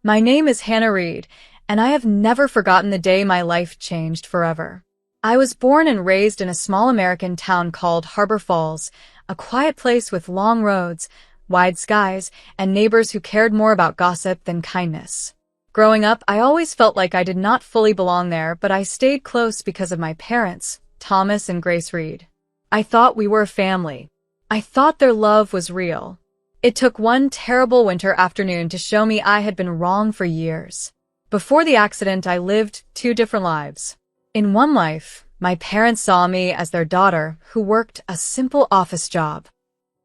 My name is Hannah Reed, and I have never forgotten the day my life changed forever. I was born and raised in a small American town called Harbor Falls, a quiet place with long roads, wide skies, and neighbors who cared more about gossip than kindness. Growing up, I always felt like I did not fully belong there, but I stayed close because of my parents, Thomas and Grace Reed. I thought we were a family. I thought their love was real. It took one terrible winter afternoon to show me I had been wrong for years. Before the accident, I lived two different lives. In one life, my parents saw me as their daughter who worked a simple office job.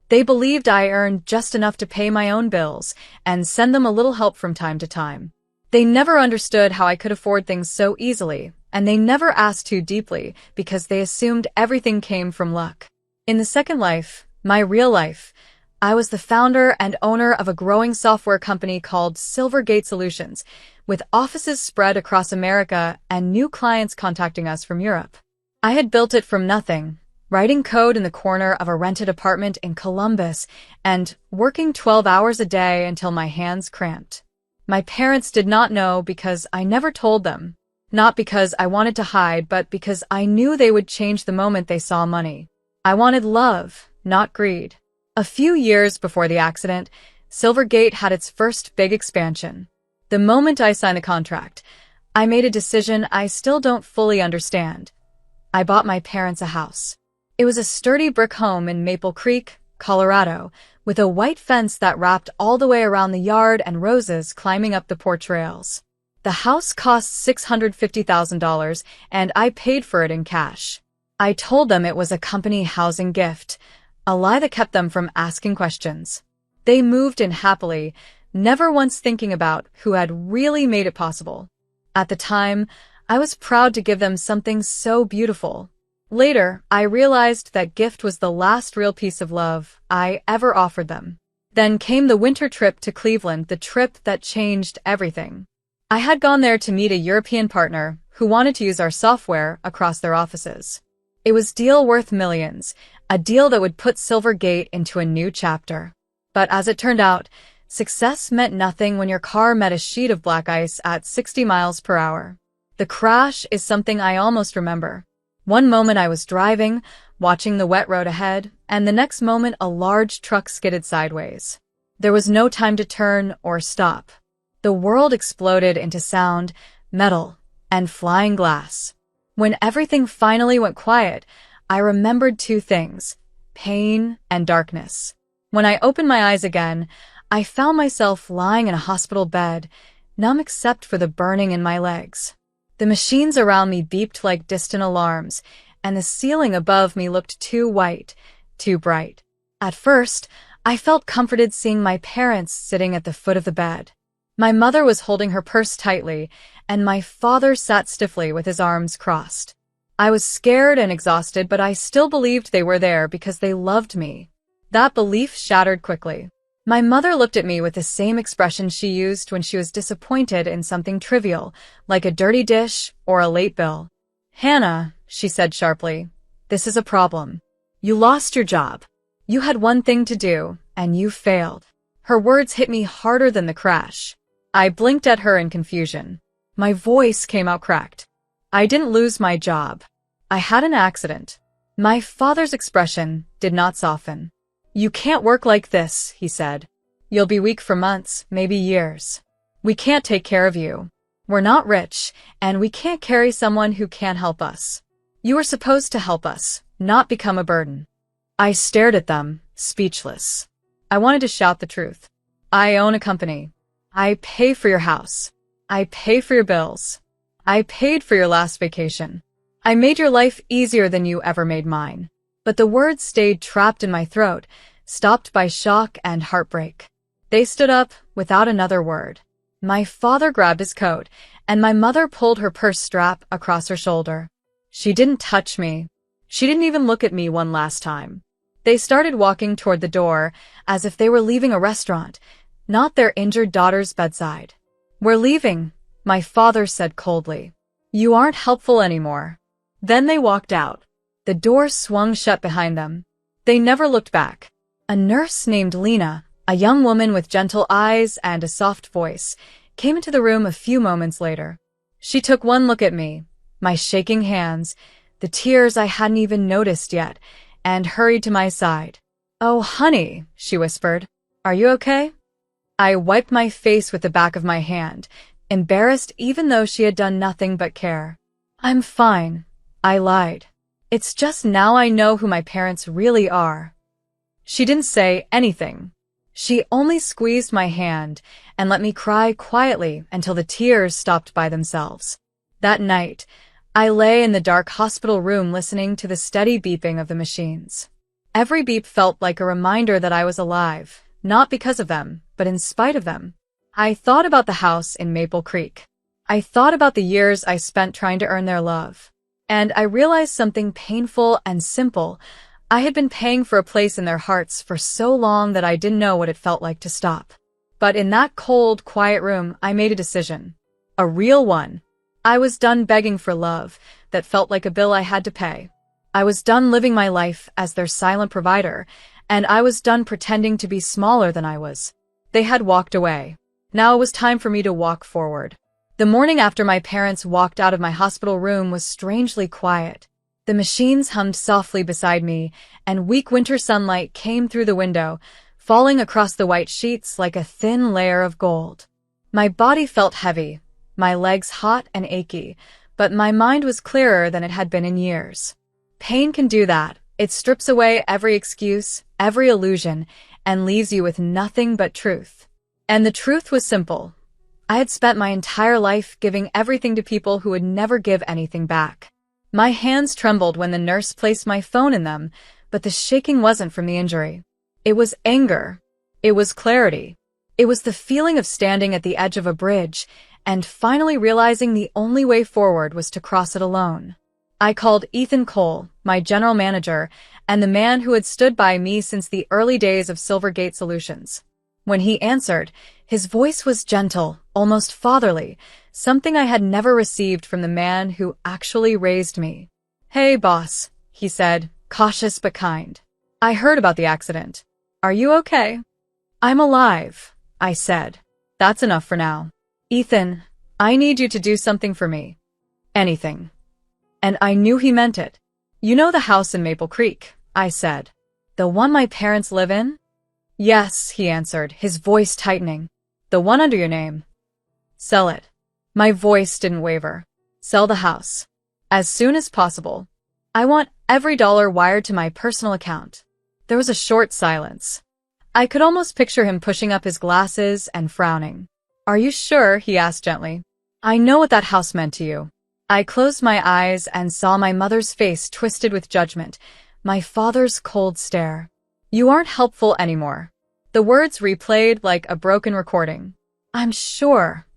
They believed I earned just enough to pay my own bills and send them a little help from time to time. They never understood how I could afford things so easily, and they never asked too deeply because they assumed everything came from luck. In the second life, my real life, I was the founder and owner of a growing software company called Silvergate Solutions, with offices spread across America and new clients contacting us from Europe. I had built it from nothing, writing code in the corner of a rented apartment in Columbus and working 12 hours a day until my hands cramped. My parents did not know because I never told them. Not because I wanted to hide, but because I knew they would change the moment they saw money. I wanted love, not greed. A few years before the accident, Silvergate had its first big expansion. The moment I signed the contract, I made a decision I still don't fully understand. I bought my parents a house. It was a sturdy brick home in Maple Creek, Colorado, with a white fence that wrapped all the way around the yard and roses climbing up the porch rails. The house cost $650,000, and I paid for it in cash. I told them it was a company housing gift, a lie that kept them from asking questions. They moved in happily, never once thinking about who had really made it possible. At the time, I was proud to give them something so beautiful. Later, I realized that gift was the last real piece of love I ever offered them. Then came the winter trip to Cleveland, the trip that changed everything. I had gone there to meet a European partner who wanted to use our software across their offices. It was a deal worth millions, a deal that would put Silvergate into a new chapter. But as it turned out, success meant nothing when your car met a sheet of black ice at 60 miles per hour. The crash is something I almost remember. One moment I was driving, watching the wet road ahead, and the next moment a large truck skidded sideways. There was no time to turn or stop. The world exploded into sound, metal, and flying glass. When everything finally went quiet, I remembered two things: pain and darkness. When I opened my eyes again, I found myself lying in a hospital bed, numb except for the burning in my legs. The machines around me beeped like distant alarms, and the ceiling above me looked too white, too bright. At first, I felt comforted seeing my parents sitting at the foot of the bed. My mother was holding her purse tightly, and my father sat stiffly with his arms crossed. I was scared and exhausted, but I still believed they were there because they loved me. That belief shattered quickly. My mother looked at me with the same expression she used when she was disappointed in something trivial, like a dirty dish or a late bill. "Hannah," she said sharply, "this is a problem. You lost your job. You had one thing to do, and you failed." Her words hit me harder than the crash. I blinked at her in confusion. My voice came out cracked. I didn't lose my job. I had an accident. My father's expression did not soften. "You can't work like this," he said. "You'll be weak for months, maybe years. We can't take care of you. We're not rich, and we can't carry someone who can't help us. You were supposed to help us, not become a burden." I stared at them, speechless. I wanted to shout the truth. "I own a company. I pay for your house. I pay for your bills. I paid for your last vacation. I made your life easier than you ever made mine." But the words stayed trapped in my throat, stopped by shock and heartbreak. They stood up without another word. My father grabbed his coat, and my mother pulled her purse strap across her shoulder. She didn't touch me. She didn't even look at me one last time. They started walking toward the door, as if they were leaving a restaurant, not their injured daughter's bedside. "We're leaving," my father said coldly. "You aren't helpful anymore." Then they walked out. The door swung shut behind them. They never looked back. A nurse named Lena, a young woman with gentle eyes and a soft voice, came into the room a few moments later. She took one look at me, my shaking hands, the tears I hadn't even noticed yet, and hurried to my side. "Oh, honey," she whispered. "Are you okay?" I wiped my face with the back of my hand, embarrassed even though she had done nothing but care. "I'm fine," I lied. "It's just now I know who my parents really are." She didn't say anything. She only squeezed my hand and let me cry quietly until the tears stopped by themselves. That night, I lay in the dark hospital room listening to the steady beeping of the machines. Every beep felt like a reminder that I was alive, not because of them, but in spite of them. I thought about the house in Maple Creek. I thought about the years I spent trying to earn their love. And I realized something painful and simple. I had been paying for a place in their hearts for so long that I didn't know what it felt like to stop. But in that cold, quiet room, I made a decision. A real one. I was done begging for love that felt like a bill I had to pay. I was done living my life as their silent provider, and I was done pretending to be smaller than I was. They had walked away. Now it was time for me to walk forward. The morning after my parents walked out of my hospital room was strangely quiet. The machines hummed softly beside me, and weak winter sunlight came through the window, falling across the white sheets like a thin layer of gold. My body felt heavy, my legs hot and achy, but my mind was clearer than it had been in years. Pain can do that. It strips away every excuse, every illusion, and leaves you with nothing but truth. And the truth was simple. I had spent my entire life giving everything to people who would never give anything back. My hands trembled when the nurse placed my phone in them, but the shaking wasn't from the injury. It was anger. It was clarity. It was the feeling of standing at the edge of a bridge and finally realizing the only way forward was to cross it alone. I called Ethan Cole, my general manager, and the man who had stood by me since the early days of Silvergate Solutions. When he answered, his voice was gentle, almost fatherly, something I had never received from the man who actually raised me. "Hey, boss," he said, cautious but kind. "I heard about the accident. Are you okay?" "I'm alive," I said. "That's enough for now. Ethan, I need you to do something for me. Anything." And I knew he meant it. "You know the house in Maple Creek," I said. "The one my parents live in?" "Yes," he answered, his voice tightening. "The one under your name." "Sell it." My voice didn't waver. "Sell the house. As soon as possible. I want every dollar wired to my personal account." There was a short silence. I could almost picture him pushing up his glasses and frowning. "Are you sure?" he asked gently. "I know what that house meant to you." I closed my eyes and saw my mother's face twisted with judgment, my father's cold stare. "You aren't helpful anymore." The words replayed like a broken recording. "I'm sure,"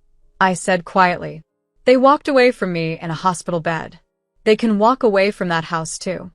I said quietly. They walked away from me in a hospital bed. They can walk away from that house too.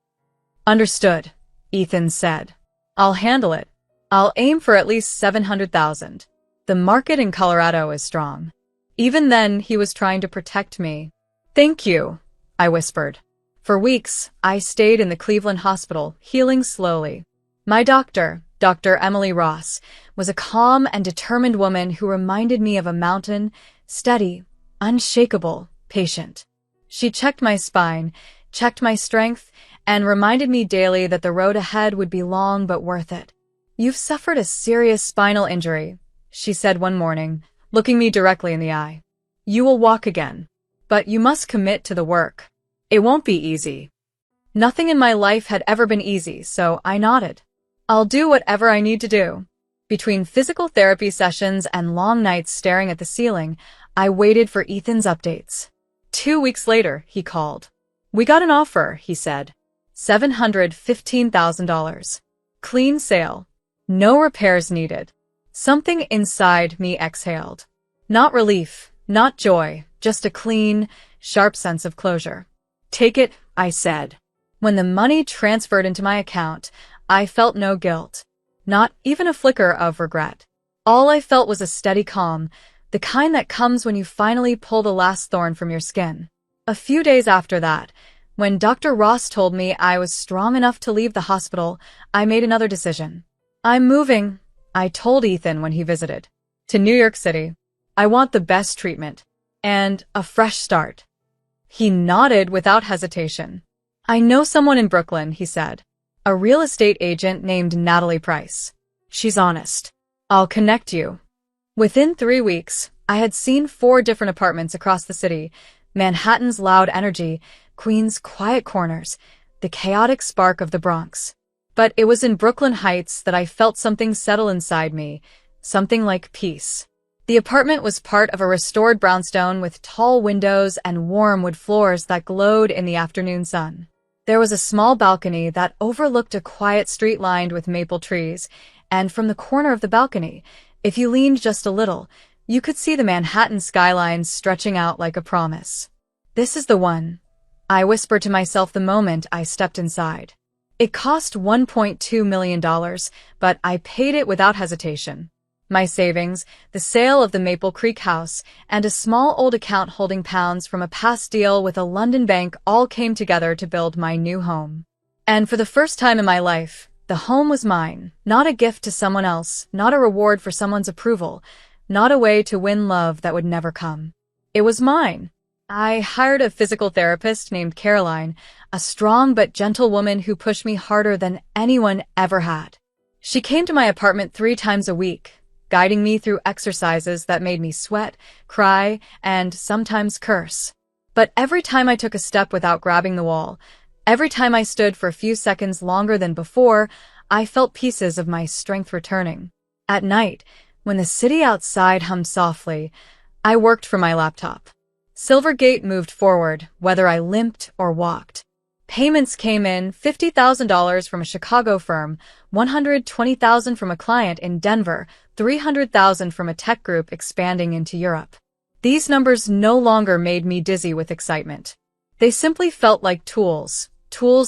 "Understood," Ethan said. "I'll handle it. I'll aim for at least 700,000. The market in Colorado is strong." Even then, he was trying to protect me. "Thank you," I whispered. For weeks, I stayed in the Cleveland hospital, healing slowly. My doctor, Dr. Emily Ross, was a calm and determined woman who reminded me of a mountain, steady, unshakable, patient. She checked my spine, checked my strength, and reminded me daily that the road ahead would be long but worth it. "You've suffered a serious spinal injury," she said one morning, looking me directly in the eye. "You will walk again. But you must commit to the work. It won't be easy." Nothing in my life had ever been easy, so I nodded. "I'll do whatever I need to do." Between physical therapy sessions and long nights staring at the ceiling, I waited for Ethan's updates. 2 weeks later, he called. "We got an offer," he said. $715,000. Clean sale. No repairs needed. Something inside me exhaled. Not relief, not joy, just a clean, sharp sense of closure. "Take it," I said. When the money transferred into my account, I felt no guilt. Not even a flicker of regret. All I felt was a steady calm, the kind that comes when you finally pull the last thorn from your skin. A few days after that, when Dr. Ross told me I was strong enough to leave the hospital, I made another decision. "I'm moving," I told Ethan when he visited. "To New York City. I want the best treatment. And a fresh start. He nodded without hesitation. I know someone in Brooklyn, he said. A real estate agent named Natalie Price. She's honest. I'll connect you. Within 3 weeks, I had seen 4 different apartments across the city. Manhattan's loud energy, Queens' quiet corners, the chaotic spark of the Bronx. But it was in Brooklyn Heights that I felt something settle inside me, something like peace. The apartment was part of a restored brownstone with tall windows and warm wood floors that glowed in the afternoon sun. There was a small balcony that overlooked a quiet street lined with maple trees, and from the corner of the balcony, if you leaned just a little, you could see the Manhattan skyline stretching out like a promise. This is the one, I whispered to myself the moment I stepped inside. It cost $1.2 million, but I paid it without hesitation. My savings, the sale of the Maple Creek house, and a small old account holding pounds from a past deal with a London bank all came together to build my new home. And for the first time in my life, the home was mine, not a gift to someone else, not a reward for someone's approval, not a way to win love that would never come. It was mine. I hired a physical therapist named Caroline, a strong but gentle woman who pushed me harder than anyone ever had. She came to my apartment 3 times a week, guiding me through exercises that made me sweat, cry, and sometimes curse. But every time I took a step without grabbing the wall, every time I stood for a few seconds longer than before, I felt pieces of my strength returning. At night, when the city outside hummed softly, I worked from my laptop. Silvergate moved forward, whether I limped or walked. Payments came in, $50,000 from a Chicago firm, $120,000 from a client in Denver, $300,000 from a tech group expanding into Europe. These numbers no longer made me dizzy with excitement. They simply felt like tools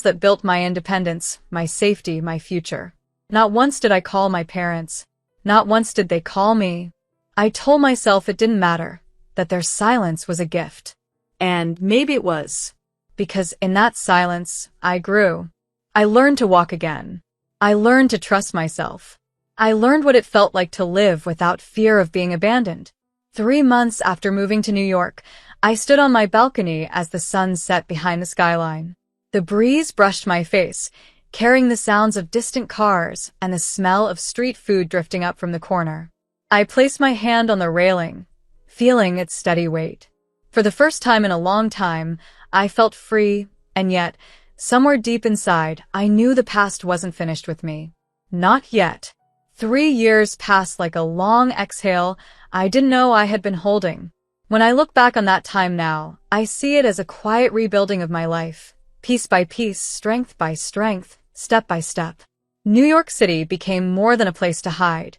that built my independence, my safety, my future. Not once did I call my parents. Not once did they call me. I told myself it didn't matter, that their silence was a gift. And maybe it was. Because in that silence, I grew. I learned to walk again. I learned to trust myself. I learned what it felt like to live without fear of being abandoned. 3 months after moving to New York, I stood on my balcony as the sun set behind the skyline. The breeze brushed my face, carrying the sounds of distant cars and the smell of street food drifting up from the corner. I placed my hand on the railing, feeling its steady weight. For the first time in a long time, I felt free, and yet, somewhere deep inside, I knew the past wasn't finished with me. Not yet. 3 years passed like a long exhale I didn't know I had been holding. When I look back on that time now, I see it as a quiet rebuilding of my life, piece by piece, strength by strength, step by step. New York City became more than a place to hide.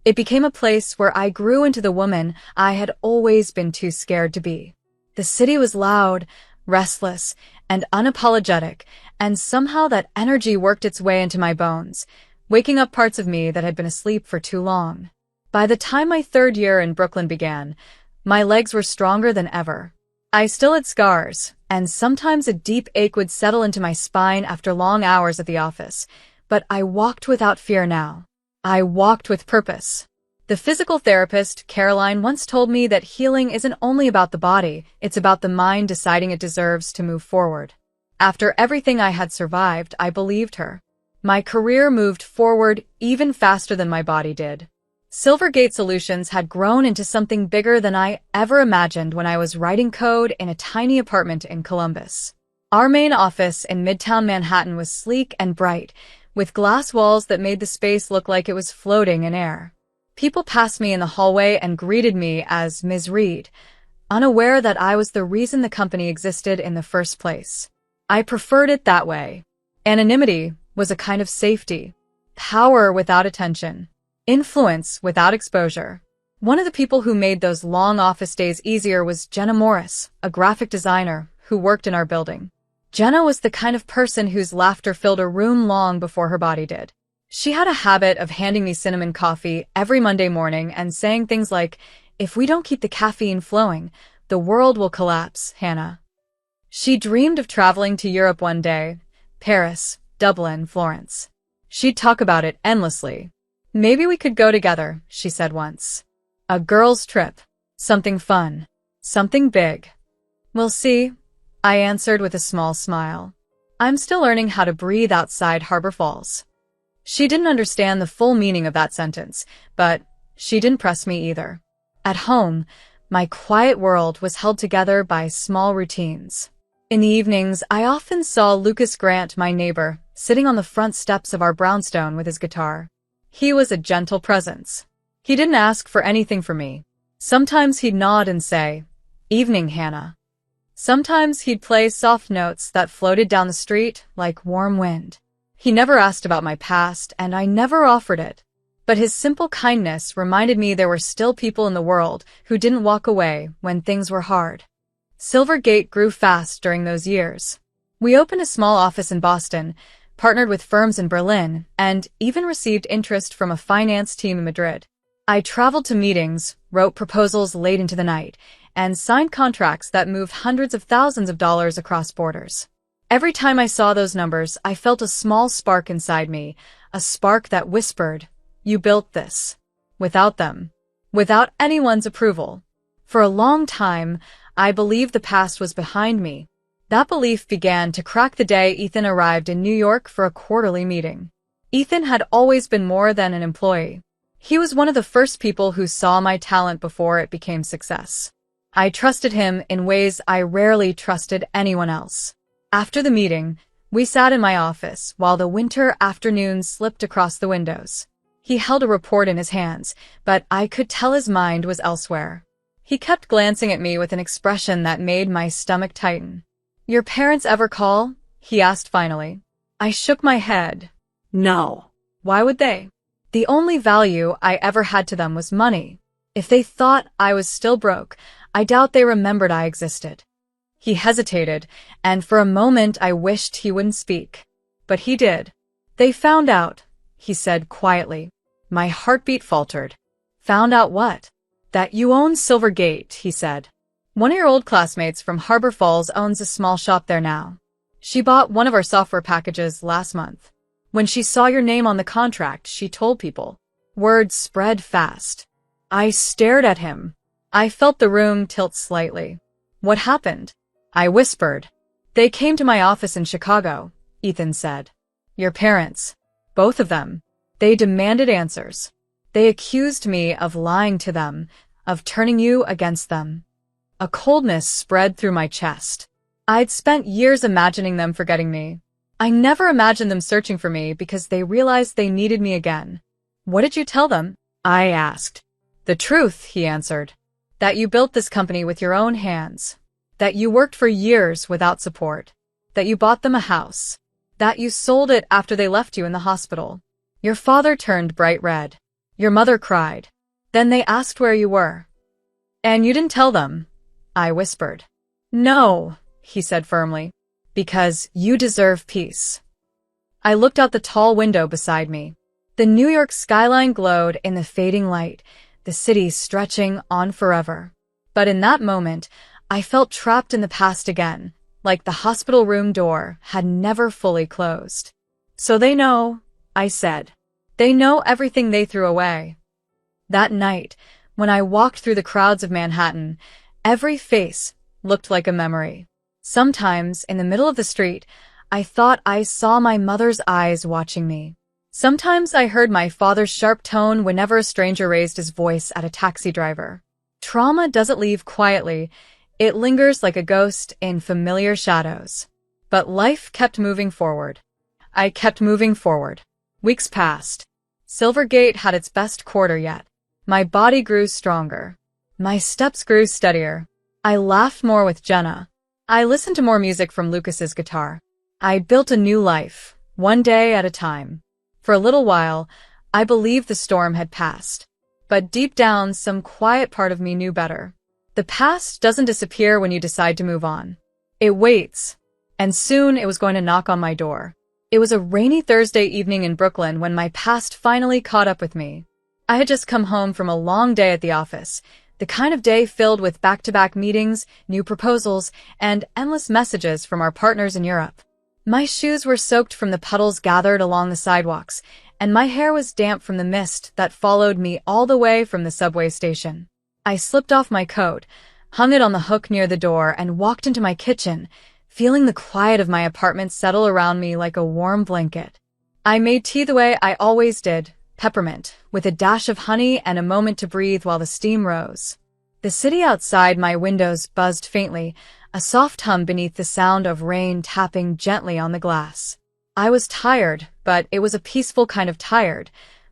It became a place where I grew into the woman I had always been too scared to be. The city was loud, restless, and unapologetic, and somehow that energy worked its way into my bones, waking up parts of me that had been asleep for too long. By the time my 3rd year in Brooklyn began, my legs were stronger than ever. I still had scars, and sometimes a deep ache would settle into my spine after long hours at the office, but I walked without fear now. I walked with purpose. The physical therapist, Caroline, once told me that healing isn't only about the body, it's about the mind deciding it deserves to move forward. After everything I had survived, I believed her. My career moved forward even faster than my body did. Silvergate Solutions had grown into something bigger than I ever imagined when I was writing code in a tiny apartment in Columbus. Our main office in Midtown Manhattan was sleek and bright, with glass walls that made the space look like it was floating in air. People passed me in the hallway and greeted me as Ms. Reed, unaware that I was the reason the company existed in the first place. I preferred it that way. Anonymity was a kind of safety, power without attention, influence without exposure. One of the people who made those long office days easier was Jenna Morris, a graphic designer who worked in our building. Jenna was the kind of person whose laughter filled a room long before her body did. She had a habit of handing me cinnamon coffee every Monday morning and saying things like, "If we don't keep the caffeine flowing, the world will collapse, Hannah." She dreamed of traveling to Europe one day, Paris, Dublin, Florence. She'd talk about it endlessly. "Maybe we could go together," she said once. "A girl's trip." Something fun. Something big. We'll see, I answered with a small smile. I'm still learning how to breathe outside Harbor Falls. She didn't understand the full meaning of that sentence, but she didn't press me either. At home, my quiet world was held together by small routines. In the evenings, I often saw Lucas Grant, my neighbor, sitting on the front steps of our brownstone with his guitar. He was a gentle presence. He didn't ask for anything from me. Sometimes he'd nod and say, "Evening, Hannah." Sometimes he'd play soft notes that floated down the street like warm wind. He never asked about my past, and I never offered it. But his simple kindness reminded me there were still people in the world who didn't walk away when things were hard. Silvergate grew fast during those years. We opened a small office in Boston, partnered with firms in Berlin, and even received interest from a finance team in Madrid. I traveled to meetings, wrote proposals late into the night, and signed contracts that moved hundreds of thousands of dollars across borders. Every time I saw those numbers, I felt a small spark inside me, a spark that whispered, "You built this." Without them. Without anyone's approval. For a long time, I believed the past was behind me. That belief began to crack the day Ethan arrived in New York for a quarterly meeting. Ethan had always been more than an employee. He was one of the first people who saw my talent before it became success. I trusted him in ways I rarely trusted anyone else. After the meeting, we sat in my office while the winter afternoon slipped across the windows. He held a report in his hands, but I could tell his mind was elsewhere. He kept glancing at me with an expression that made my stomach tighten. "Your parents ever call?" he asked finally. I shook my head. No. Why would they? The only value I ever had to them was money. If they thought I was still broke, I doubt they remembered I existed. He hesitated, and for a moment I wished he wouldn't speak. But he did. "They found out," he said quietly. My heartbeat faltered. "Found out what?" "That you own Silvergate," he said. "One of your old classmates from Harbor Falls owns a small shop there now. She bought one of our software packages last month. When she saw your name on the contract, she told people." Word spread fast. I stared at him. I felt the room tilt slightly. "What happened?" I whispered. "They came to my office in Chicago," Ethan said. "Your parents. Both of them. They demanded answers. They accused me of lying to them, of turning you against them." A coldness spread through my chest. I'd spent years imagining them forgetting me. I never imagined them searching for me because they realized they needed me again. "What did you tell them?" I asked. "The truth," he answered. "That you built this company with your own hands. That you worked for years without support. That you bought them a house. That you sold it after they left you in the hospital." Your father turned bright red. Your mother cried. Then they asked where you were. "And you didn't tell them," I whispered. "No," he said firmly. "Because you deserve peace." I looked out the tall window beside me. The New York skyline glowed in the fading light, the city stretching on forever. But in that moment, I felt trapped in the past again, like the hospital room door had never fully closed. "So they know," I said. "They know everything they threw away." That night, when I walked through the crowds of Manhattan, every face looked like a memory. Sometimes, in the middle of the street, I thought I saw my mother's eyes watching me. Sometimes I heard my father's sharp tone whenever a stranger raised his voice at a taxi driver. Trauma doesn't leave quietly. It lingers like a ghost in familiar shadows. But life kept moving forward. I kept moving forward. Weeks passed. Silvergate had its best quarter yet. My body grew stronger. My steps grew steadier. I laughed more with Jenna. I listened to more music from Lucas's guitar. I built a new life, one day at a time. For a little while, I believed the storm had passed. But deep down, some quiet part of me knew better. The past doesn't disappear when you decide to move on. It waits. And soon it was going to knock on my door. It was a rainy Thursday evening in Brooklyn when my past finally caught up with me. I had just come home from a long day at the office, the kind of day filled with back-to-back meetings, new proposals, and endless messages from our partners in Europe. My shoes were soaked from the puddles gathered along the sidewalks, and my hair was damp from the mist that followed me all the way from the subway station. I slipped off my coat, hung it on the hook near the door, and walked into my kitchen, feeling the quiet of my apartment settle around me like a warm blanket. I made tea the way I always did, peppermint, with a dash of honey and a moment to breathe while the steam rose. The city outside my windows buzzed faintly, a soft hum beneath the sound of rain tapping gently on the glass. I was tired, but it was a peaceful kind of tired,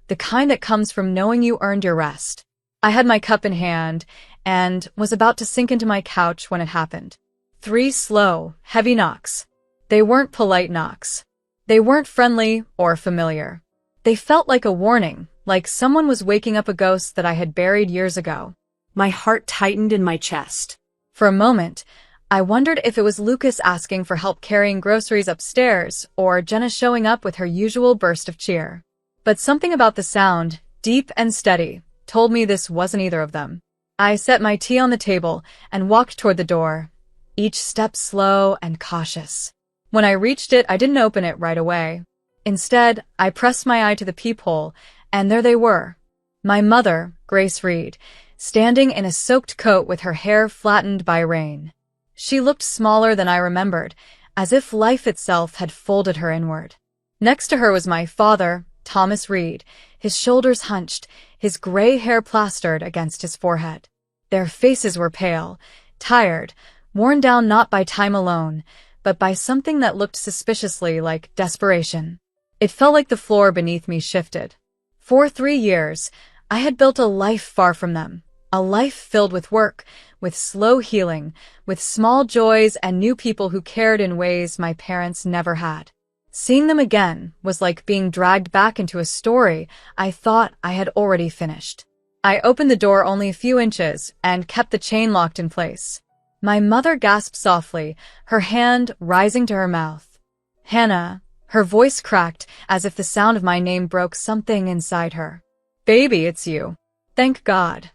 the kind that comes from knowing you earned your rest. I had my cup in hand and was about to sink into my couch when it happened. 3 slow, heavy knocks. They weren't polite knocks. They weren't friendly or familiar. They felt like a warning, like someone was waking up a ghost that I had buried years ago. My heart tightened in my chest. For a moment, I wondered if it was Lucas asking for help carrying groceries upstairs or Jenna showing up with her usual burst of cheer. But something about the sound, deep and steady, told me this wasn't either of them. I set my tea on the table and walked toward the door, each step slow and cautious. When I reached it, I didn't open it right away. Instead, I pressed my eye to the peephole, and there they were. My mother, Grace Reed, standing in a soaked coat with her hair flattened by rain. She looked smaller than I remembered, as if life itself had folded her inward. Next to her was my father, Thomas Reed, his shoulders hunched, his gray hair plastered against his forehead. Their faces were pale, tired, worn down not by time alone, but by something that looked suspiciously like desperation. It felt like the floor beneath me shifted. For 3 years, I had built a life far from them. A life filled with work, with slow healing, with small joys and new people who cared in ways my parents never had. Seeing them again was like being dragged back into a story I thought I had already finished. I opened the door only a few inches and kept the chain locked in place. My mother gasped softly, her hand rising to her mouth. "Hannah," her voice cracked as if the sound of my name broke something inside her. "Baby, it's you. Thank God."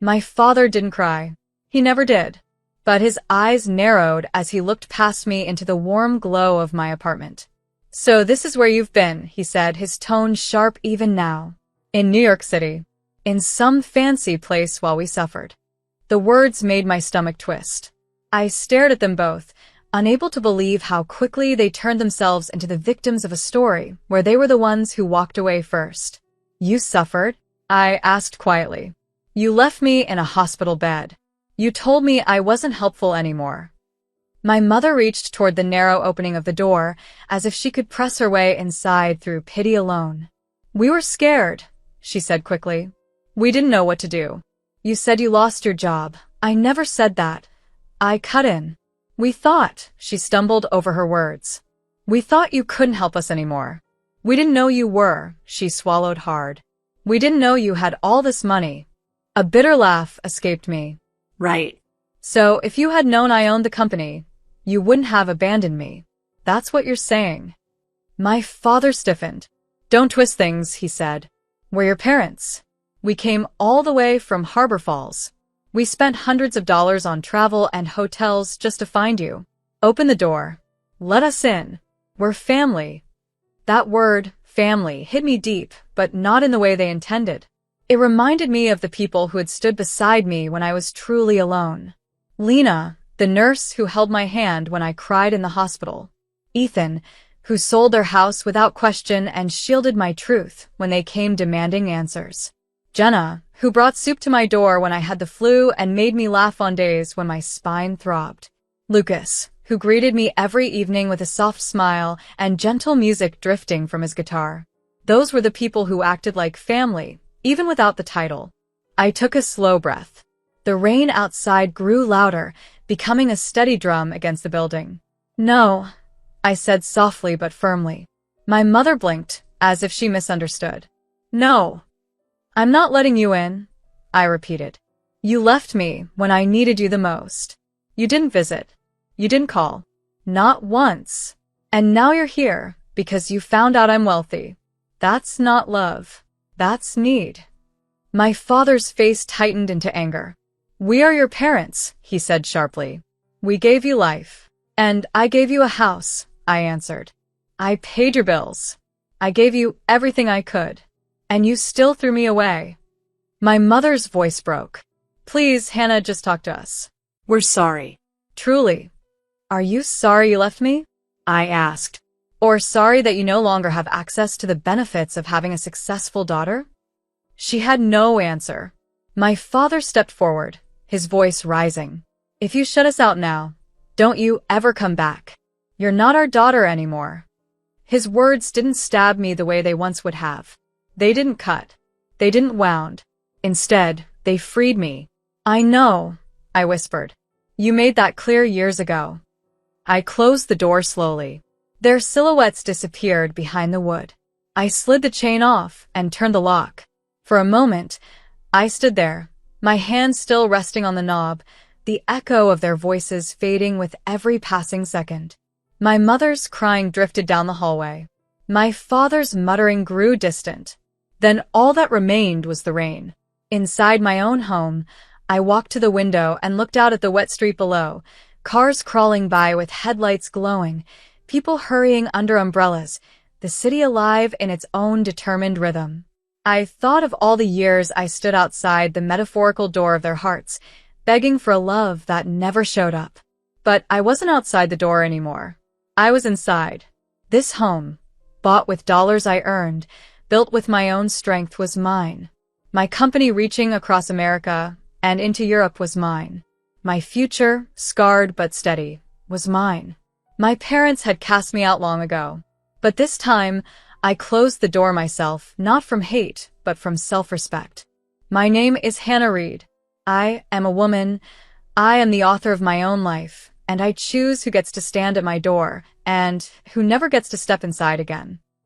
My father didn't cry. He never did. But his eyes narrowed as he looked past me into the warm glow of my apartment. "So this is where you've been," he said, his tone sharp even now. "In New York City. In some fancy place while we suffered." The words made my stomach twist. I stared at them both, unable to believe how quickly they turned themselves into the victims of a story where they were the ones who walked away first. "You suffered?" I asked quietly. "You left me in a hospital bed. You told me I wasn't helpful anymore." My mother reached toward the narrow opening of the door, as if she could press her way inside through pity alone. "We were scared," she said quickly. "We didn't know what to do. You said you lost your job. I never said that." I cut in. "We thought," she stumbled over her words. "We thought you couldn't help us anymore. We didn't know you were," she swallowed hard. "We didn't know you had all this money." A bitter laugh escaped me. Right. "So if you had known I owned the company, you wouldn't have abandoned me. That's what you're saying." My father stiffened. "Don't twist things," he said. "We're your parents. We came all the way from Harbor Falls. We spent hundreds of dollars on travel and hotels just to find you. Open the door. Let us in. We're family." That word, family, hit me deep, but not in the way they intended. It reminded me of the people who had stood beside me when I was truly alone. Lena, the nurse who held my hand when I cried in the hospital. Ethan, who sold their house without question and shielded my truth when they came demanding answers. Jenna, who brought soup to my door when I had the flu and made me laugh on days when my spine throbbed. Lucas, who greeted me every evening with a soft smile and gentle music drifting from his guitar. Those were the people who acted like family, even without the title. I took a slow breath. The rain outside grew louder, becoming a steady drum against the building. "No," I said softly but firmly. My mother blinked, as if she misunderstood. "No. I'm not letting you in," I repeated. "You left me when I needed you the most. You didn't visit. You didn't call. Not once. And now you're here because you found out I'm wealthy. That's not love. That's need." My father's face tightened into anger. "We are your parents," he said sharply. "We gave you life. And I gave you a house," I answered. "I paid your bills. I gave you everything I could. And you still threw me away." My mother's voice broke. Please, Hannah, just talk to us. We're sorry, Truly. Are you sorry you left me? I asked. Or sorry that you no longer have access to the benefits of having a successful daughter? She had no answer. My father stepped forward, his voice rising. If you shut us out now, don't you ever come back. You're not our daughter anymore. His words didn't stab me the way they once would have. They didn't cut. They didn't wound. Instead, they freed me. I know, I whispered. You made that clear years ago. I closed the door slowly. Their silhouettes disappeared behind the wood. I slid the chain off and turned the lock. For a moment, I stood there, my hand still resting on the knob, the echo of their voices fading with every passing second. My mother's crying drifted down the hallway. My father's muttering grew distant. Then all that remained was the rain. Inside my own home, I walked to the window and looked out at the wet street below, cars crawling by with headlights glowing, people hurrying under umbrellas, the city alive in its own determined rhythm. I thought of all the years I stood outside the metaphorical door of their hearts, begging for a love that never showed up. But I wasn't outside the door anymore. I was inside. This home, bought with dollars I earned, built with my own strength, was mine. My company reaching across America and into Europe was mine. My future, scarred but steady, was mine. My parents had cast me out long ago. But this time, I closed the door myself, not from hate, but from self-respect. My name is Hannah Reed. I am a woman. I am the author of my own life, and I choose who gets to stand at my door and who never gets to step inside again.